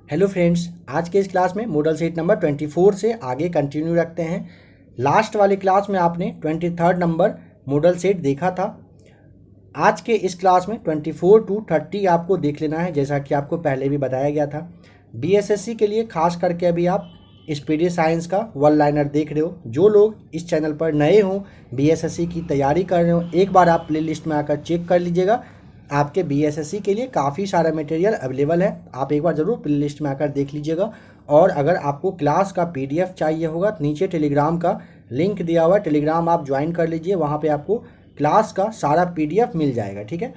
Hello friends, आज के इस क्लास में मॉडल सेट नंबर 24 से आगे कंटिन्यू रखते हैं। लास्ट वाले क्लास में आपने 23 नंबर मॉडल सेट देखा था। आज के इस क्लास में 24 टू 30 आपको देख लेना है, जैसा कि आपको पहले भी बताया गया था। बीएसएससी के लिए खास करके अभी आप स्पीडी साइंस का वन लाइनर देख रहे हो। जो लोग इस चैनल पर नए हों, बीएसएससी की तैयारी कर रहे हो, एक बार आप प्लेलिस्ट में आकर चेक कर लीजिएगा। आपके बीएसएससी के लिए काफ़ी सारा मटेरियल अवेलेबल है, आप एक बार ज़रूर प्लेलिस्ट में आकर देख लीजिएगा। और अगर आपको क्लास का पीडीएफ चाहिए होगा तो नीचे टेलीग्राम का लिंक दिया हुआ है, टेलीग्राम आप ज्वाइन कर लीजिए, वहाँ पे आपको क्लास का सारा पीडीएफ मिल जाएगा। ठीक है,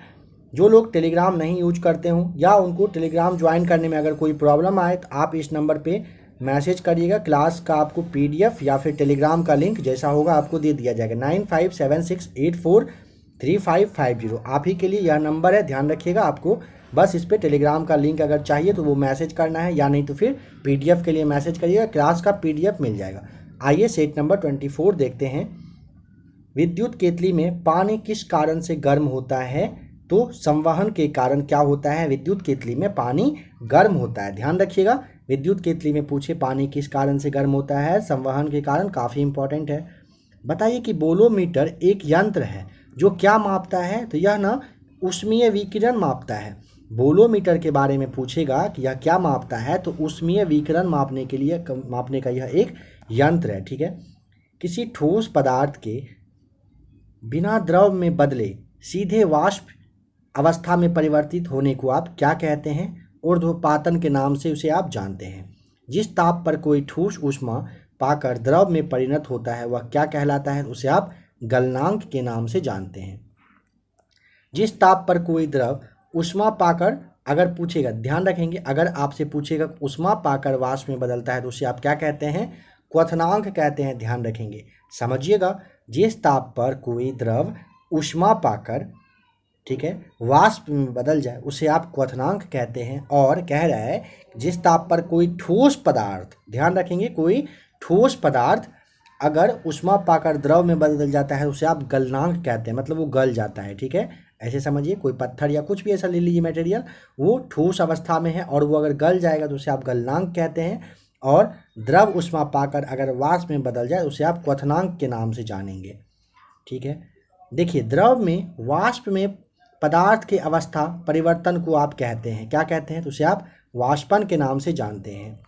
जो लोग टेलीग्राम नहीं यूज करते हों या उनको टेलीग्राम ज्वाइन करने में अगर कोई प्रॉब्लम आए तो आप इस नंबर पे मैसेज करिएगा, क्लास का आपको पीडीएफ या फिर टेलीग्राम का लिंक जैसा होगा आपको दे दिया जाएगा। 9576843550 आप ही के लिए यह नंबर है, ध्यान रखिएगा। आपको बस इस पर टेलीग्राम का लिंक अगर चाहिए तो वो मैसेज करना है, या नहीं तो फिर पीडीएफ के लिए मैसेज करिएगा, क्लास का पीडीएफ मिल जाएगा। आइए सेट नंबर 24 देखते हैं। विद्युत केतली में पानी किस कारण से गर्म होता है? तो संवहन के कारण क्या होता है? विद्युत केतली में पानी गर्म होता है। ध्यान रखिएगा, विद्युत केतली में पूछे पानी किस कारण से गर्म होता है? संवहन के कारण। काफ़ी इंपॉर्टेंट है। बताइए कि बोलोमीटर एक यंत्र है जो क्या मापता है? तो यह ना ऊष्मीय विकिरण मापता है। बोलोमीटर के बारे में पूछेगा कि यह क्या मापता है, तो ऊष्मीय विकिरण मापने के लिए मापने का यह एक यंत्र है। ठीक है, किसी ठोस पदार्थ के बिना द्रव में बदले सीधे वाष्प अवस्था में परिवर्तित होने को आप क्या कहते हैं? ऊर्ध्वपातन के नाम से उसे आप जानते हैं। जिस ताप पर कोई ठोस ऊष्मा पाकर द्रव में परिणत होता है वह क्या कहलाता है? उसे आप गलनांक के नाम से जानते हैं। जिस ताप पर कोई द्रव ऊष्मा पाकर, अगर पूछेगा, ध्यान रखेंगे, अगर आपसे पूछेगा ऊष्मा पाकर वाष्प में बदलता है तो उसे आप क्या कहते हैं? क्वथनांक कहते हैं। ध्यान रखेंगे, समझिएगा। जिस ताप पर कोई द्रव ऊष्मा पाकर, ठीक है, वाष्प में बदल जाए उसे आप क्वथनांक कहते हैं। और कह रहा है जिस ताप पर कोई ठोस पदार्थ, ध्यान रखेंगे, कोई ठोस पदार्थ अगर ऊष्मा पाकर द्रव में बदल जाता है उसे आप गलनांक कहते हैं, मतलब वो गल जाता है। ठीक है, ऐसे समझिए, कोई पत्थर या कुछ भी ऐसा ले लीजिए मटेरियल, वो ठोस अवस्था में है और वो अगर गल जाएगा तो उसे आप गलनांक कहते हैं। और द्रव ऊष्मा पाकर अगर वाष्प में बदल जाए उसे आप क्वथनांक के नाम से जानेंगे। ठीक है, देखिए, द्रव में वाष्प में पदार्थ के अवस्था परिवर्तन को आप कहते हैं, क्या कहते हैं? तो उसे आप वाष्पन के नाम से जानते हैं।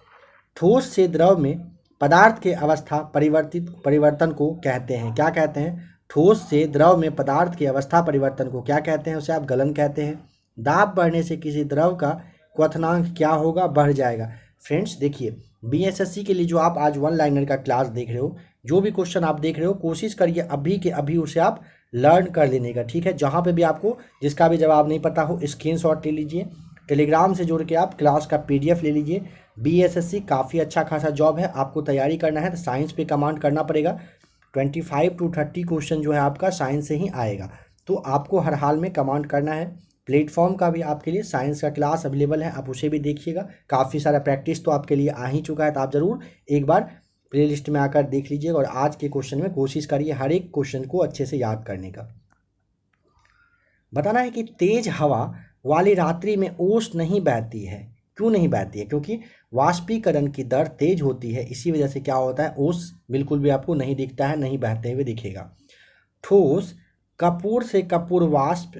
ठोस से द्रव में पदार्थ के अवस्था परिवर्तन को कहते हैं, क्या कहते हैं? ठोस से द्रव में पदार्थ की अवस्था परिवर्तन को क्या कहते हैं? उसे आप गलन कहते हैं। दाब बढ़ने से किसी द्रव का क्वथनांक क्या होगा? बढ़ जाएगा। फ्रेंड्स देखिए, बीएसएससी के लिए जो आप आज वन लाइनर का क्लास देख रहे हो, जो भी क्वेश्चन आप देख रहे हो, कोशिश करिए अभी के अभी उसे आप लर्न कर लेने का। ठीक है, जहाँ पे भी आपको जिसका भी जवाब नहीं पता हो स्क्रीनशॉट ले लीजिए, टेलीग्राम से जुड़ के आप क्लास का पीडीएफ ले लीजिए। बीएसएससी काफ़ी अच्छा खासा जॉब है, आपको तैयारी करना है तो साइंस पे कमांड करना पड़ेगा। 25 टू 30 क्वेश्चन जो है आपका साइंस से ही आएगा, तो आपको हर हाल में कमांड करना है। प्लेटफॉर्म का भी आपके लिए साइंस का क्लास अवेलेबल है, आप उसे भी देखिएगा। काफ़ी सारा प्रैक्टिस तो आपके लिए आ ही चुका है, तो आप ज़रूर एक बार प्लेलिस्ट में आकर देख लीजिएगा। और आज के क्वेश्चन में कोशिश करिए हर एक क्वेश्चन को अच्छे से याद करने का। बताना है कि तेज हवा वाली रात्रि में ओस नहीं बहती है। क्यों नहीं बहती है? क्योंकि वाष्पीकरण की दर तेज होती है, इसी वजह से क्या होता है, ओस बिल्कुल भी आपको नहीं दिखता है, नहीं बहते हुए दिखेगा। ठोस कपूर से कपूर वाष्प,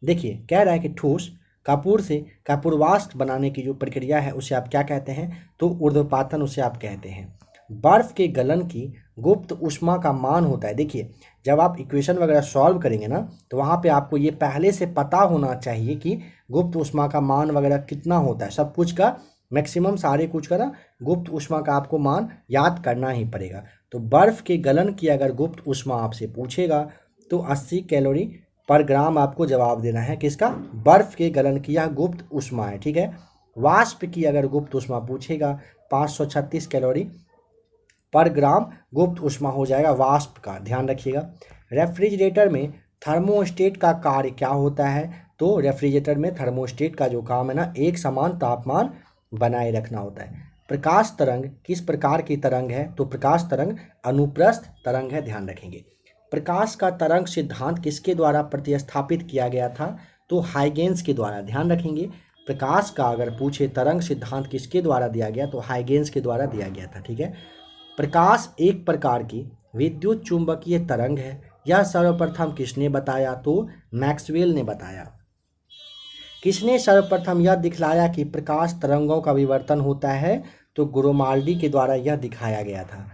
देखिए कह रहा है कि ठोस कपूर से कपूर वाष्प बनाने की जो प्रक्रिया है उसे आप क्या कहते हैं? तो ऊर्ध्वपातन उसे आप कहते हैं। बर्फ के गलन की गुप्त ऊष्मा का मान होता है। देखिए, जब आप इक्वेशन वगैरह सॉल्व करेंगे ना, तो वहाँ पे आपको ये पहले से पता होना चाहिए कि गुप्त ऊष्मा का मान वगैरह कितना होता है। सब कुछ का मैक्सिमम सारे कुछ का ना गुप्त ऊष्मा का आपको मान याद करना ही पड़ेगा। तो बर्फ के गलन की अगर गुप्त ऊष्मा आपसे पूछेगा तो 80 कैलोरी पर ग्राम आपको जवाब देना है। किसका? बर्फ के गलन की यह गुप्त ऊष्मा है। ठीक है, वाष्प की अगर गुप्त ऊष्मा पूछेगा 536 कैलोरी पर ग्राम गुप्त ऊष्मा हो जाएगा वाष्प का। ध्यान रखिएगा। रेफ्रिजरेटर में थर्मोस्टेट का कार्य क्या होता है? तो रेफ्रिजरेटर में थर्मोस्टेट का जो काम है ना, एक समान तापमान बनाए रखना होता है। प्रकाश तरंग किस प्रकार की तरंग है? तो प्रकाश तरंग अनुप्रस्थ तरंग है। ध्यान रखेंगे। प्रकाश का तरंग सिद्धांत किसके द्वारा प्रतिस्थापित किया गया था? तो हाइगेंस के द्वारा। ध्यान रखेंगे, प्रकाश का अगर पूछे तरंग सिद्धांत किसके द्वारा दिया गया, तो हाइगेंस के द्वारा दिया गया था। ठीक है, प्रकाश एक प्रकार की विद्युत चुंबकीय तरंग है। यह सर्वप्रथम किसने बताया, तो मैक्सवेल ने बताया। किसने सर्वप्रथम यह दिखलाया कि प्रकाश तरंगों का विवर्तन होता है, तो ग्रोमाल्डी के द्वारा यह दिखाया गया था।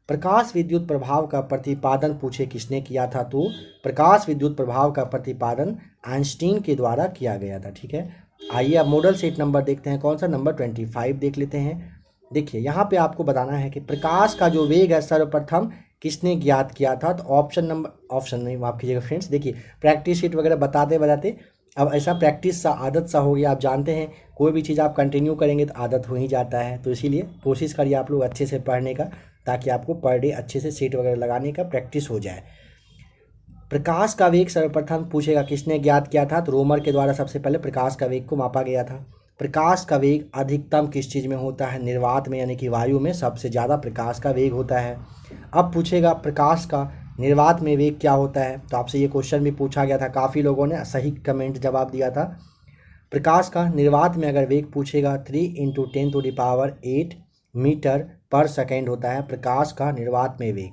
प्रकाश विद्युत प्रभाव का प्रतिपादन पूछे किसने किया था, तो प्रकाश विद्युत प्रभाव का प्रतिपादन आइंस्टीन के द्वारा किया गया था। ठीक है, आइए अब मॉडल सेट नंबर देखते हैं, कौन सा, नंबर 25 देख लेते हैं। देखिए यहाँ पे आपको बताना है कि प्रकाश का जो वेग है सर्वप्रथम किसने ज्ञात किया था, तो ऑप्शन नहीं माफ कीजिएगा फ्रेंड्स। देखिए प्रैक्टिस शीट वगैरह बताते बताते अब ऐसा प्रैक्टिस सा आदत सा हो गया। आप जानते हैं कोई भी चीज़ आप कंटिन्यू करेंगे तो आदत हो ही जाता है, तो इसीलिए कोशिश करिए आप लोग अच्छे से पढ़ने का, ताकि आपको पर डे अच्छे से शीट वगैरह लगाने का प्रैक्टिस हो जाए। प्रकाश का वेग सर्वप्रथम पूछेगा किसने ज्ञात किया था, तो रोमर के द्वारा सबसे पहले प्रकाश का वेग को मापा गया था। प्रकाश का वेग अधिकतम किस चीज़ में होता है, निर्वात में, यानी कि वायु में सबसे ज़्यादा प्रकाश का वेग होता है। अब पूछेगा प्रकाश का निर्वात में वेग क्या होता है, तो आपसे ये क्वेश्चन भी पूछा गया था, काफ़ी लोगों ने सही कमेंट जवाब दिया था। प्रकाश का निर्वात में अगर वेग पूछेगा 3 × 10⁸ मीटर पर सेकेंड होता है प्रकाश का निर्वात में वेग।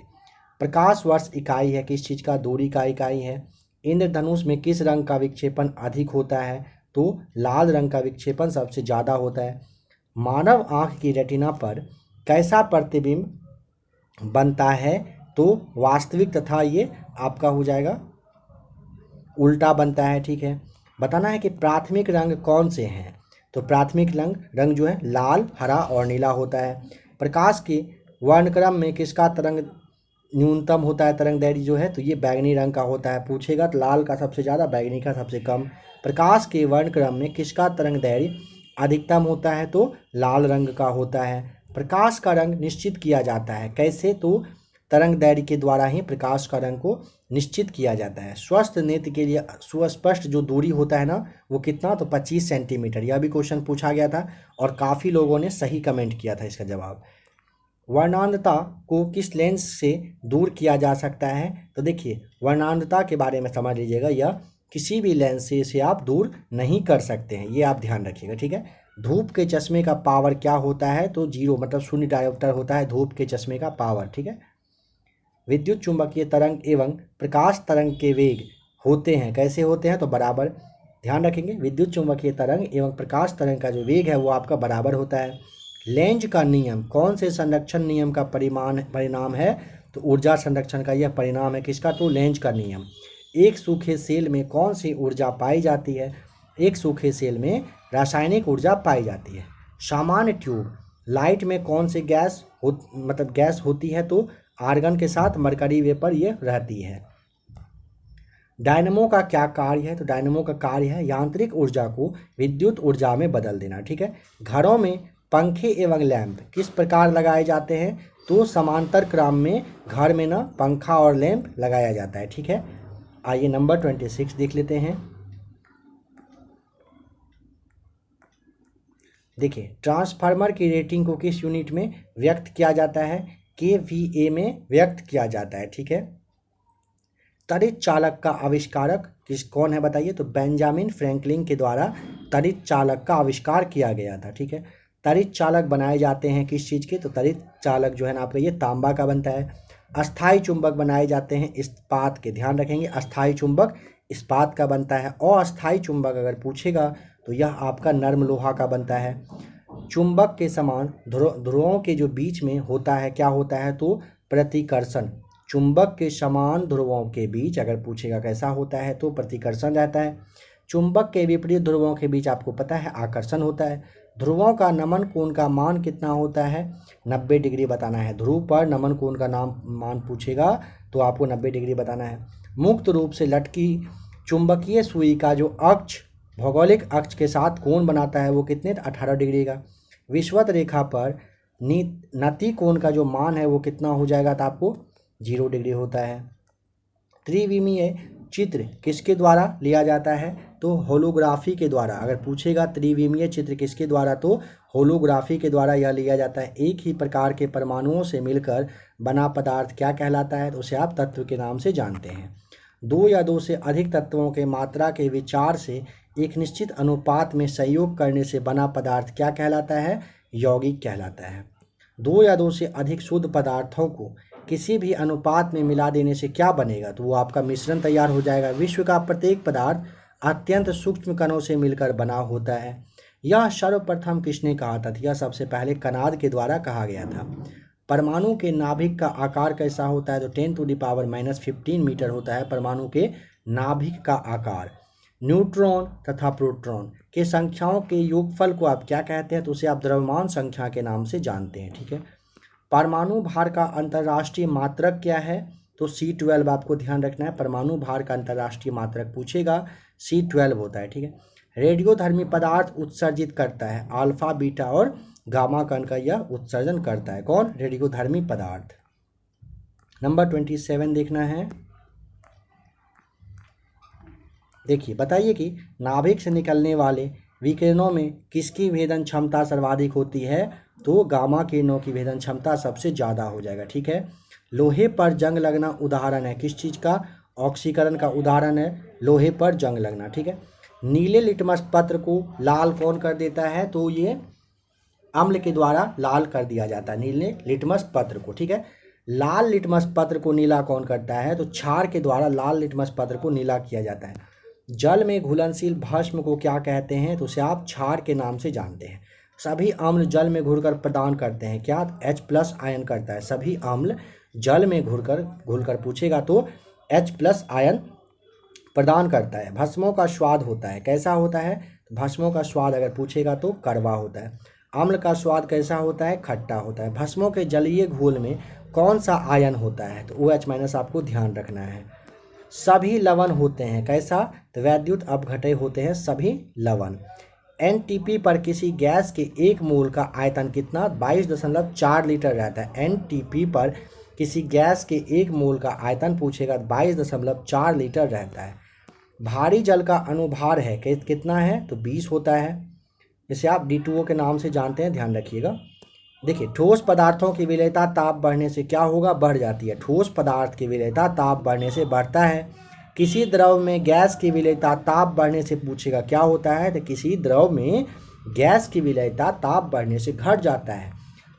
प्रकाश वर्ष इकाई है किस चीज़ का, दूरी का इकाई है। इंद्रधनुष में किस रंग का विक्षेपण अधिक होता है, तो लाल रंग का विक्षेपण सबसे ज़्यादा होता है। मानव आँख की रेटिना पर कैसा प्रतिबिंब बनता है, तो वास्तविक तथा ये आपका हो जाएगा उल्टा बनता है। ठीक है, बताना है कि प्राथमिक रंग कौन से हैं, तो प्राथमिक रंग जो है लाल, हरा और नीला होता है। प्रकाश के वर्णक्रम में किसका तरंग न्यूनतम होता है, तरंग दैर्ध्य जो है, तो ये बैगनी रंग का होता है। पूछेगा तो लाल का सबसे ज़्यादा, बैगनी का सबसे कम। प्रकाश के वर्णक्रम में किसका तरंग दैर्ध्य अधिकतम होता है, तो लाल रंग का होता है। प्रकाश का रंग निश्चित किया जाता है कैसे, तो तरंग दैर्ध्य के द्वारा ही प्रकाश का रंग को निश्चित किया जाता है। स्वस्थ नेत्र के लिए सुस्पष्ट जो दूरी होता है ना, वो कितना, तो 25 सेंटीमीटर। यह भी क्वेश्चन पूछा गया था और काफ़ी लोगों ने सही कमेंट किया था इसका जवाब। वर्णांधता को किस लेंस से दूर किया जा सकता है, तो देखिए वर्णांधता के बारे में समझ लीजिएगा, यह किसी भी लेंस से इसे आप दूर नहीं कर सकते हैं, ये आप ध्यान रखिएगा। ठीक है, धूप के चश्मे का पावर क्या होता है, तो 0, मतलब शून्य डायोप्टर होता है धूप के चश्मे का पावर। ठीक है, विद्युत चुंबकीय तरंग एवं प्रकाश तरंग के वेग होते हैं कैसे होते हैं, तो बराबर। ध्यान रखेंगे विद्युत चुंबकीय तरंग एवं प्रकाश तरंग का जो वेग है वो आपका बराबर होता है। लेंज का नियम कौन से संरक्षण नियम का परिणाम है, तो ऊर्जा संरक्षण का यह परिणाम है किसका, तो लेंज का नियम। एक सूखे सेल में कौन सी ऊर्जा पाई जाती है, एक सूखे सेल में रासायनिक ऊर्जा पाई जाती है। सामान्य ट्यूब लाइट में कौन सी गैस होती है, तो आर्गन के साथ मरकरी वेपर ये रहती है। डायनमो का क्या कार्य है, तो डायनमो का कार्य है यांत्रिक ऊर्जा को विद्युत ऊर्जा में बदल देना। ठीक है, घरों में पंखे एवं लैंप किस प्रकार लगाए जाते हैं, तो समांतर क्रम में घर में ना पंखा और लैंप लगाया जाता है। ठीक है, आइए नंबर 26 देख लेते हैं। देखिए ट्रांसफार्मर की रेटिंग को किस यूनिट में व्यक्त किया जाता है, kVA में व्यक्त किया जाता है। ठीक है, त्वरित चालक का आविष्कारक कौन है बताइए, तो बेंजामिन फ्रैंकलिन के द्वारा त्वरित चालक का आविष्कार किया गया था। ठीक है, त्वरित चालक बनाए जाते हैं किस चीज़ के, तो त्वरित चालक जो है ना आपका ये तांबा का बनता है। अस्थाई चुंबक बनाए जाते हैं इस्पात के, ध्यान रखेंगे अस्थाई चुंबक इस्पात का बनता है। अस्थाई चुंबक अगर पूछेगा तो यह आपका नर्म लोहा का बनता है। चुंबक के समान ध्रुवों के जो बीच में होता है क्या होता है, तो प्रतिकर्षण। चुंबक के समान ध्रुवों के बीच अगर पूछेगा कैसा होता है, तो प्रतिकर्षण रहता है। चुंबक के विपरीत ध्रुवों के बीच आपको पता है आकर्षण होता है। ध्रुवों का नमन कोण का मान कितना होता है, 90 डिग्री बताना है। ध्रुव पर नमन कोण का मान पूछेगा तो आपको 90 डिग्री बताना है। मुक्त रूप से लटकी चुंबकीय सुई का जो अक्ष भौगोलिक अक्ष के साथ कोण बनाता है वो कितने, 18 डिग्री का। विषुवत रेखा पर नति कोण का जो मान है वो कितना हो जाएगा, तो आपको 0 डिग्री होता है। त्रिविमीय चित्र किसके द्वारा लिया जाता है, तो होलोग्राफी के द्वारा। अगर पूछेगा त्रिविमीय चित्र किसके द्वारा, तो होलोग्राफी के द्वारा यह लिया जाता है। एक ही प्रकार के परमाणुओं से मिलकर बना पदार्थ क्या कहलाता है, तो उसे आप तत्व के नाम से जानते हैं। 2 या 2 से अधिक तत्वों के मात्रा के विचार से एक निश्चित अनुपात में संयोग करने से बना पदार्थ क्या कहलाता है? यौगिक कहलाता है। दो या दो से अधिक शुद्ध पदार्थों को किसी भी अनुपात में मिला देने से क्या बनेगा? तो वो आपका मिश्रण तैयार हो जाएगा। विश्व का प्रत्येक पदार्थ अत्यंत सूक्ष्म कणों से मिलकर बना होता है। यह सर्वप्रथम किसने कहा था? यह सबसे पहले कनाद के द्वारा कहा गया था। परमाणु के नाभिक का आकार कैसा होता है? तो 10⁻⁻15 मीटर होता है परमाणु के नाभिक का आकार। न्यूट्रॉन तथा प्रोटॉन के संख्याओं के योगफल को आप क्या कहते हैं? तो उसे आप द्रव्यमान संख्या के नाम से जानते हैं। ठीक है। परमाणु भार का अंतर्राष्ट्रीय मात्रक क्या है? तो C12 आपको ध्यान रखना है। परमाणु भार का अंतर्राष्ट्रीय मात्रक पूछेगा, C12 होता है। ठीक है। रेडियोधर्मी पदार्थ उत्सर्जित करता है, अल्फा, बीटा और गामा कण का यह उत्सर्जन करता है। कौन? रेडियोधर्मी पदार्थ। नंबर 27 देखना है। देखिए, बताइए कि नाभिक से निकलने वाले विकिरणों में किसकी भेदन क्षमता सर्वाधिक होती है? तो गामा किरणों की भेदन क्षमता सबसे ज़्यादा हो जाएगा। ठीक है। लोहे पर जंग लगना उदाहरण है किस चीज़ का? ऑक्सीकरण का उदाहरण है लोहे पर जंग लगना। ठीक है। नीले लिटमस पत्र को लाल कौन कर देता है? तो ये अम्ल के द्वारा लाल कर दिया जाता है नीले लिटमस पत्र को। ठीक है। लाल लिटमस पत्र को नीला कौन करता है? तो क्षार के द्वारा लाल लिटमस पत्र को नीला किया जाता है। जल में घुलनशील भस्म को क्या कहते हैं? तो उसे आप क्षार के नाम से जानते हैं। सभी अम्ल जल में घुलकर प्रदान करते हैं क्या? H+ आयन करता है। सभी अम्ल जल में घुलकर पूछेगा तो H+ आयन प्रदान करता है। भस्मों का स्वाद होता है, कैसा होता है? भस्मों का स्वाद अगर पूछेगा तो कड़वा होता है। अम्ल का स्वाद कैसा होता है? खट्टा होता है। भस्मों के जलीय घोल में कौन सा आयन होता है? तो OH- आपको ध्यान रखना है। सभी लवण होते हैं, कैसा? तो वैद्युत अपघटय होते हैं सभी लवण। NTP पर किसी गैस के 1 मोल का आयतन कितना? 22.4 लीटर रहता है। NTP पर किसी गैस के 1 मोल का आयतन पूछेगा 22.4 लीटर रहता है। भारी जल का अनुभार है कितना है? तो 20 होता है। इसे आप D2O के नाम से जानते हैं, ध्यान रखिएगा। देखिए, ठोस पदार्थों की विलेयता ताप बढ़ने से क्या होगा? बढ़ जाती है। ठोस पदार्थ की विलेयता ताप बढ़ने से बढ़ता है। किसी द्रव में गैस की विलेयता ताप बढ़ने से पूछेगा क्या होता है? तो किसी द्रव में गैस की विलेयता ताप बढ़ने से घट जाता है।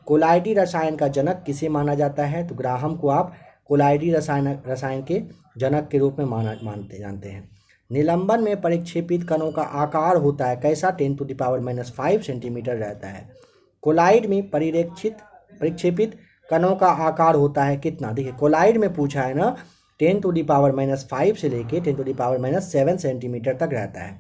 कोलाइडी रसायन का जनक किसे माना जाता है? तो ग्राहम को आप कोलाइडी रसायन के जनक के रूप में जानते हैं। निलंबन में परिक्षेपित कणों का आकार होता है कैसा? 10⁻⁻5 सेंटीमीटर रहता है। कोलाइड में परिक्षेपित कणों का आकार होता है कितना? देखिए, कोलाइड में पूछा है ना, 10⁻⁻5 से लेके 10⁻⁻7 सेंटीमीटर तक रहता है।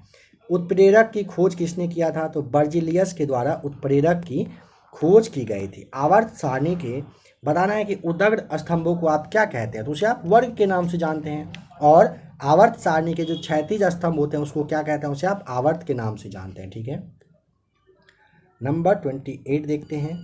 उत्प्रेरक की खोज किसने किया था? तो बर्जिलियस के द्वारा उत्प्रेरक की खोज की गई थी। आवर्त सारणी के बताना है कि उदग्ध स्तंभों को आप क्या कहते हैं? तो उसे आप वर्ग के नाम से जानते हैं। और आवर्त सारणी के जो क्षैतिज स्तंभ होते हैं उसको क्या कहते हैं? उसे आप आवर्त के नाम से जानते हैं। ठीक है। नंबर 28 देखते हैं।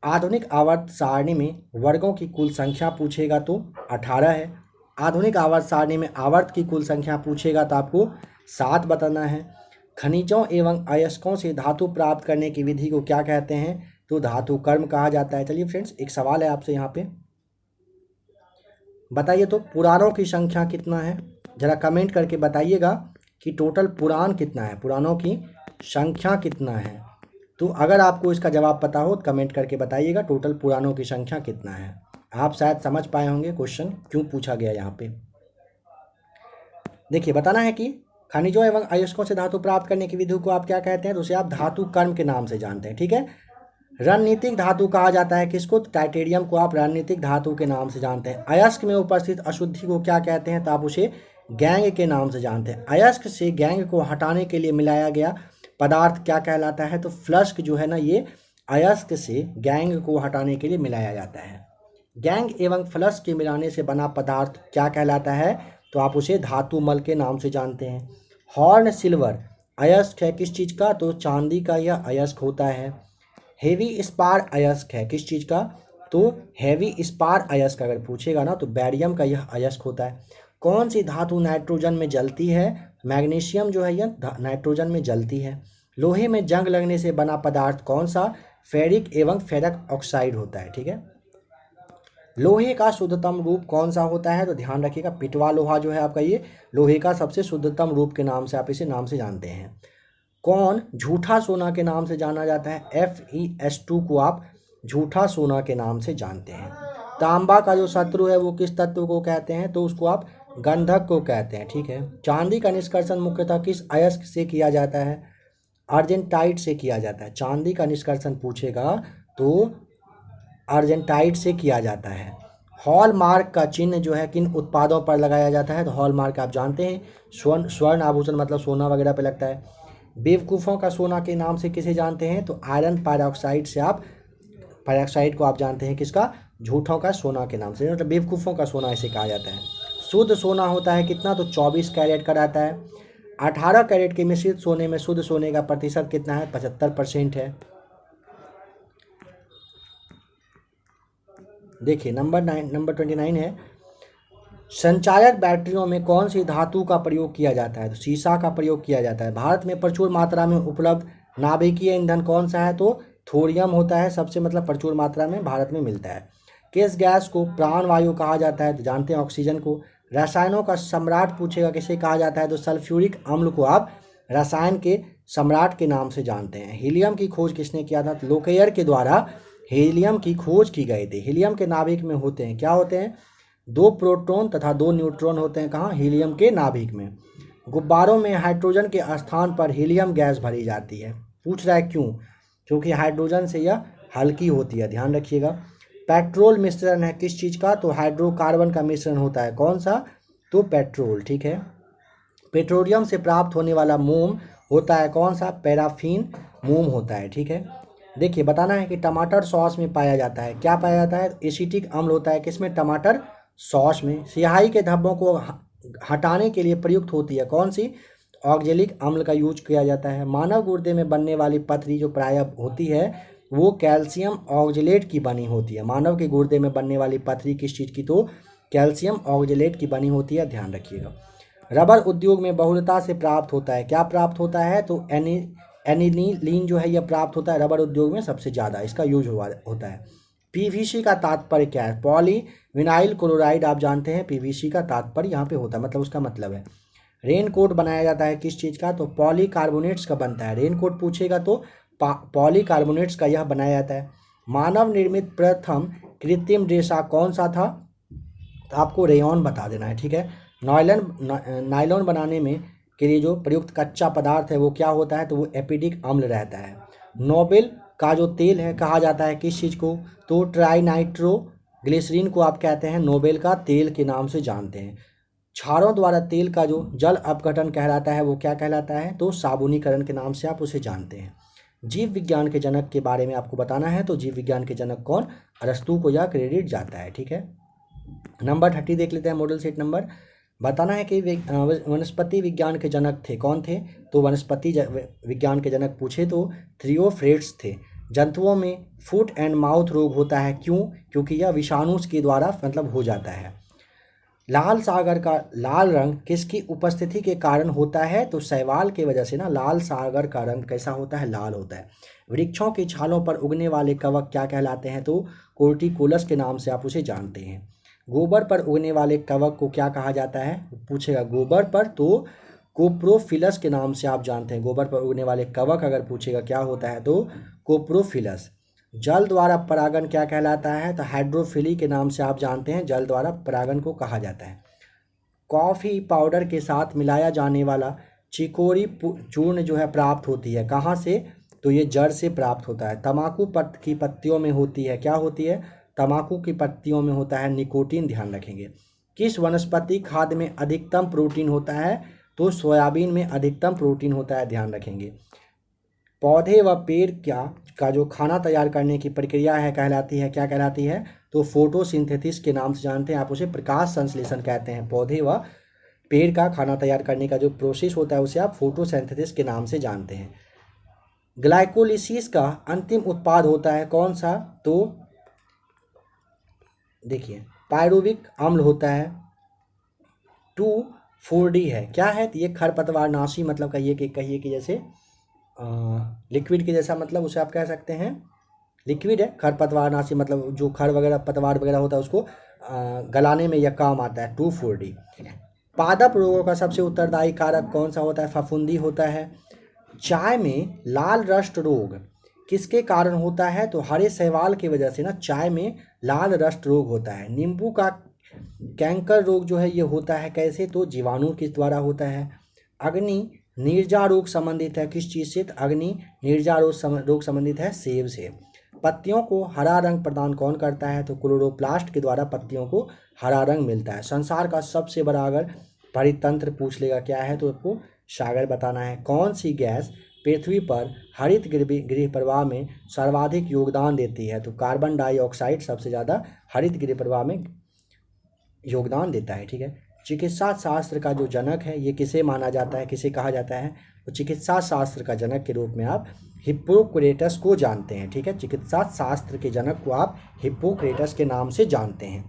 आधुनिक आवर्त सारणी में वर्गों की कुल संख्या पूछेगा तो 18 है। आधुनिक आवर्त सारणी में आवर्त की कुल संख्या पूछेगा तो आपको 7 बताना है। खनिजों एवं अयस्कों से धातु प्राप्त करने की विधि को क्या कहते हैं? तो धातु कर्म कहा जाता है। चलिए फ्रेंड्स, एक सवाल है आपसे यहाँ पे, बताइए तो पुराणों की संख्या कितना है? जरा कमेंट करके बताइएगा कि टोटल पुराण कितना है, पुराणों की संख्या कितना है। तो अगर आपको इसका जवाब पता हो तो कमेंट करके बताइएगा टोटल पुराणों की संख्या कितना है। आप शायद समझ पाए होंगे क्वेश्चन क्यों पूछा गया यहाँ पे। देखिए, बताना है कि खनिजों एवं अयस्कों से धातु प्राप्त करने की विधि को आप क्या कहते हैं? तो उसे आप धातु कर्म के नाम से जानते हैं। ठीक है। रणनीतिक धातु कहा जाता है किसको? टाइटेनियम को आप रणनीतिक धातु के नाम से जानते हैं। अयस्क में उपस्थित अशुद्धि को क्या कहते हैं? तो आप उसे गैंग के नाम से जानते हैं। अयस्क से गैंग को हटाने के लिए मिलाया गया पदार्थ क्या कहलाता है? तो फ्लस्क जो है ना, ये अयस्क से गैंग को हटाने के लिए मिलाया जाता है। गैंग एवं फ्लस्क के मिलाने से बना पदार्थ क्या कहलाता है? तो आप उसे धातु मल के नाम से जानते हैं। हॉर्न सिल्वर अयस्क है किस चीज़ का? तो चांदी का यह अयस्क होता है। हेवी स्पार अयस्क है किस चीज़ का? तो हेवी स्पार अयस्क अगर पूछेगा ना तो बैरियम का यह अयस्क होता है। कौन सी धातु नाइट्रोजन में जलती है? मैग्नीशियम जो है यह नाइट्रोजन में जलती है। लोहे में जंग लगने से बना पदार्थ कौन सा? फेरिक एवं फेरक ऑक्साइड होता है। ठीक है। लोहे का शुद्धतम रूप कौन सा होता है? तो ध्यान रखिएगा, पिटवा लोहा जो है आपका, ये लोहे का सबसे शुद्धतम रूप के नाम से आप इसे नाम से जानते हैं। कौन झूठा सोना के नाम से जाना जाता है? FeS2 को आप झूठा सोना के नाम से जानते हैं। तांबा का जो शत्रु है वो किस तत्व को कहते हैं? तो उसको आप गंधक को कहते हैं, ठीक है। चांदी का निष्कर्षण मुख्यतः किस अयस्क से किया जाता है? अर्जेंटाइट से किया जाता है। चांदी का निष्कर्षण पूछेगा तो अर्जेंटाइट से किया जाता है। हॉलमार्क का चिन्ह जो है किन उत्पादों पर लगाया जाता है? तो हॉलमार्क आप जानते हैं, स्वर्ण आभूषण मतलब सोना वगैरह पे लगता है। बेवकूफ़ों का सोना के नाम से किसे जानते हैं? तो आयरन पैरोक्साइड से आप पैरोक्साइड को आप जानते हैं किसका? झूठों का सोना के नाम से, मतलब बेवकूफ़ों का सोना इसे कहा जाता है। शुद्ध सोना होता है कितना? तो 24 कैरेट का रहता है। 18 कैरेट के मिश्रित सोने में शुद्ध सोने का प्रतिशत कितना है? 75% है। देखिए नंबर 29 है, संचायक बैटरियों में कौन सी धातु का प्रयोग किया जाता है? तो सीसा का प्रयोग किया जाता है। भारत में प्रचुर मात्रा में उपलब्ध नाभिकीय ईंधन कौन सा है? तो थोरियम होता है सबसे, मतलब प्रचुर मात्रा में भारत में मिलता है। किस गैस को प्राण वायु कहा जाता है? तो जानते हैं ऑक्सीजन को। रसायनों का सम्राट पूछेगा किसे कहा जाता है? तो सल्फ्यूरिक अम्ल को आप रसायन के सम्राट के नाम से जानते हैं। हीलियम की खोज किसने किया था? तो लोकेयर के द्वारा हीलियम की खोज की गई थी। हीलियम के नाभिक में होते हैं, क्या होते हैं? 2 प्रोटॉन तथा 2 न्यूट्रॉन होते हैं। कहाँ? हीलियम के नाभिक में। गुब्बारों में हाइड्रोजन के स्थान पर हीलियम गैस भरी जाती है। पूछ रहा है क्यों? क्योंकि हाइड्रोजन से यह हल्की होती है, ध्यान रखिएगा। पेट्रोल मिश्रण है किस चीज़ का? तो हाइड्रोकार्बन का मिश्रण होता है। कौन सा? तो पेट्रोल, ठीक है। पेट्रोलियम से प्राप्त होने वाला मोम होता है कौन सा? पैराफिन मोम होता है, ठीक है। देखिए बताना है कि टमाटर सॉस में पाया जाता है, क्या पाया जाता है? एसिटिक अम्ल होता है किसमें? टमाटर सॉस में। स्याही के धब्बों को हटाने के लिए प्रयुक्त होती है कौन सी? ऑक्जेलिक अम्ल का यूज किया जाता है। मानव गुर्दे में बनने वाली पथरी जो प्रायः होती है वो कैल्शियम ऑक्जेलेट की बनी होती है। मानव के गुर्दे में बनने वाली पथरी किस चीज़ की? तो कैल्शियम ऑक्जेलेट की बनी होती है, ध्यान रखिएगा। रबर उद्योग में बहुलता से प्राप्त होता है, क्या प्राप्त होता है? तो एनिलीन जो है यह प्राप्त होता है रबर उद्योग में सबसे ज़्यादा, इसका यूज होता है। पीवीसी का तात्पर्य क्या है? पॉली विनाइल क्लोराइड आप जानते हैं, पीवीसी का तात्पर्य यहाँ पे होता है, मतलब उसका मतलब है। रेन कोट बनाया जाता है किस चीज़ का? तो पॉलीकार्बोनेट्स का बनता है। रेन कोट पूछेगा तो पॉलीकार्बोनेट्स का यह बनाया जाता है। मानव निर्मित प्रथम कृत्रिम रेशा कौन सा था? तो आपको रेयॉन बता देना है, ठीक है। नायलॉन बनाने में के लिए जो प्रयुक्त कच्चा पदार्थ है वो क्या होता है? तो वो एपिडिक अम्ल रहता है। नोबेल का जो तेल है कहा जाता है किस चीज़ को? तो ट्राइनाइट्रो ग्लिसरीन को आप कहते हैं नोबेल का तेल के नाम से जानते हैं। क्षारों द्वारा तेल का जो जल अपघटन कहलाता है वो क्या कहलाता है? तो साबुनीकरण के नाम से आप उसे जानते हैं। जीव विज्ञान के जनक के बारे में आपको बताना है, तो जीव विज्ञान के जनक कौन? अरस्तू को यह क्रेडिट जाता है, ठीक है। नंबर 30 देख लेते हैं, मॉडल सेट नंबर। बताना है कि वनस्पति विज्ञान के जनक थे, कौन थे? तो वनस्पति विज्ञान के जनक पूछे तो थियोफ्रेट्स थे। जंतुओं में फुट एंड माउथ रोग होता है, क्यों? क्योंकि यह विषाणु के द्वारा मतलब हो जाता है। लाल सागर का लाल रंग किसकी उपस्थिति के कारण होता है? तो शैवाल की वजह से ना लाल सागर का रंग कैसा होता है? लाल होता है। वृक्षों की छालों पर उगने वाले कवक क्या कहलाते हैं? तो कोर्टिकोलस के नाम से आप उसे जानते हैं। गोबर पर उगने वाले कवक को क्या कहा जाता है? पूछेगा गोबर पर तो कोप्रोफिलस के नाम से आप जानते हैं। गोबर पर उगने वाले कवक अगर पूछेगा क्या होता है तो कोप्रोफिलस। जल द्वारा परागण क्या कहलाता है? तो हाइड्रोफिली के नाम से आप जानते हैं जल द्वारा परागण को कहा जाता है। कॉफ़ी पाउडर के साथ मिलाया जाने वाला चिकोरी चूर्ण जो है प्राप्त होती है कहाँ से? तो ये जड़ से प्राप्त होता है। तंबाकू की पत्तियों में होती है, क्या होती है? तंबाकू की पत्तियों में होता है निकोटीन, ध्यान रखेंगे। किस वनस्पति खाद्य में अधिकतम प्रोटीन होता है? तो सोयाबीन में अधिकतम प्रोटीन होता है, ध्यान रखेंगे। पौधे व पेड़ का जो खाना तैयार करने की प्रक्रिया है कहलाती है, क्या कहलाती है? तो फोटोसिंथेसिस के नाम से जानते हैं आप उसे, प्रकाश संश्लेषण कहते हैं। पौधे व पेड़ का खाना तैयार करने का जो प्रोसेस होता है उसे आप फोटोसिंथेसिस के नाम से जानते हैं। ग्लाइकोलिसिस का अंतिम उत्पाद होता है कौन सा? तो देखिए पायरुविक अम्ल होता है। 2,4-D है, क्या है? तो ये खरपतवारनाशी, मतलब कहिए कि जैसे लिक्विड के जैसा, मतलब उसे आप कह सकते हैं लिक्विड है, खरपतवारनाशी मतलब जो खर वगैरह पतवार वगैरह होता है उसको गलाने में यह काम आता है। 2,4-D। पादप रोगों का सबसे उत्तरदायी कारक कौन सा होता है? फफूंदी होता है। चाय में लाल रस्ट रोग किसके कारण होता है? तो हरे शैवाल की वजह से ना चाय में लाल रस्ट रोग होता है। नींबू का कैंकर रोग जो है ये होता है कैसे? तो जीवाणु किस द्वारा होता है? अग्नि नीरजा रोग संबंधित है किस चीज़ से? अग्नि नीरजा रोग संबंधित है सेब से। पत्तियों को हरा रंग प्रदान कौन करता है? तो क्लोरोप्लास्ट के द्वारा पत्तियों को हरा रंग मिलता है। संसार का सबसे बड़ा अगर परितंत्र पूछ लेगा क्या है तो आपको सागर बताना है। कौन सी गैस पृथ्वी पर हरित गृह प्रवाह में सर्वाधिक योगदान देती है? तो कार्बन डाइऑक्साइड सबसे ज़्यादा हरित गृह प्रवाह में योगदान देता है। ठीक है। चिकित्सा शास्त्र का जो जनक है ये किसे माना जाता है, किसे कहा जाता है? तो चिकित्सा शास्त्र का जनक के रूप में आप हिप्पोक्रेटस को जानते हैं। ठीक है। चिकित्सा शास्त्र के जनक को आप हिप्पोक्रेटस के नाम से जानते हैं।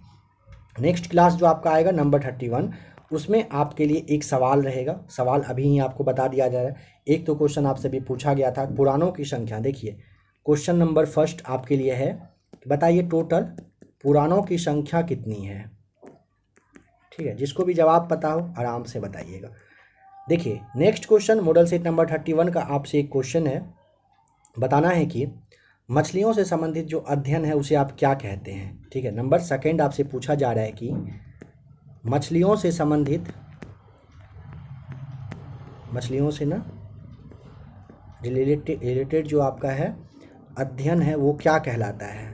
नेक्स्ट क्लास जो आपका आएगा नंबर 31, उसमें आपके लिए एक सवाल रहेगा। सवाल अभी ही आपको बता दिया जा रहा है। एक तो क्वेश्चन आपसे भी पूछा गया था पुराणों की संख्या। देखिए क्वेश्चन नंबर फर्स्ट आपके लिए है, बताइए टोटल पुराणों की संख्या कितनी है? ठीक है। जिसको भी जवाब पता हो आराम से बताइएगा। देखिए next question model set number 31 का आपसे एक क्वेश्चन है, बताना है कि मछलियों से संबंधित जो अध्ययन है उसे आप क्या कहते हैं? ठीक है। नंबर सेकंड आपसे पूछा जा रहा है कि मछलियों से संबंधित, मछलियों से ना रिलेटेड जो आपका है अध्ययन है वो क्या कहलाता है?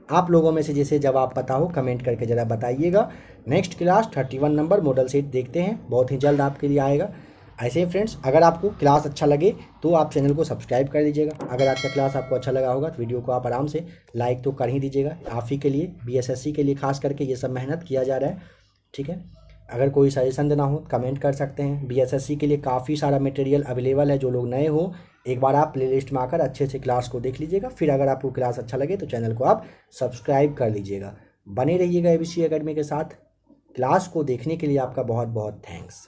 आप लोगों में से जिसे जवाब पता हो कमेंट करके ज़रा बताइएगा। Next class 31 number model set देखते हैं, बहुत ही जल्द आपके लिए आएगा। ऐसे ही फ्रेंड्स अगर आपको क्लास अच्छा लगे तो आप चैनल को सब्सक्राइब कर लीजिएगा। अगर आज का क्लास आपको अच्छा लगा होगा तो वीडियो को आप आराम से लाइक तो कर ही दीजिएगा। आप ही के लिए BSSC के लिए खास करके ये सब मेहनत किया जा रहा है। ठीक है। अगर कोई सजेशन देना हो कमेंट कर सकते हैं। BSSC के लिए काफ़ी सारा मटेरियल अवेलेबल है। जो लोग नए हो एक बार आप प्लेलिस्ट में आकर अच्छे से क्लास को देख लीजिएगा। फिर अगर आपको क्लास अच्छा लगे तो चैनल को आप सब्सक्राइब कर लीजिएगा। बने रहिएगा ABC एकेडमी के साथ। क्लास को देखने के लिए आपका बहुत बहुत थैंक्स।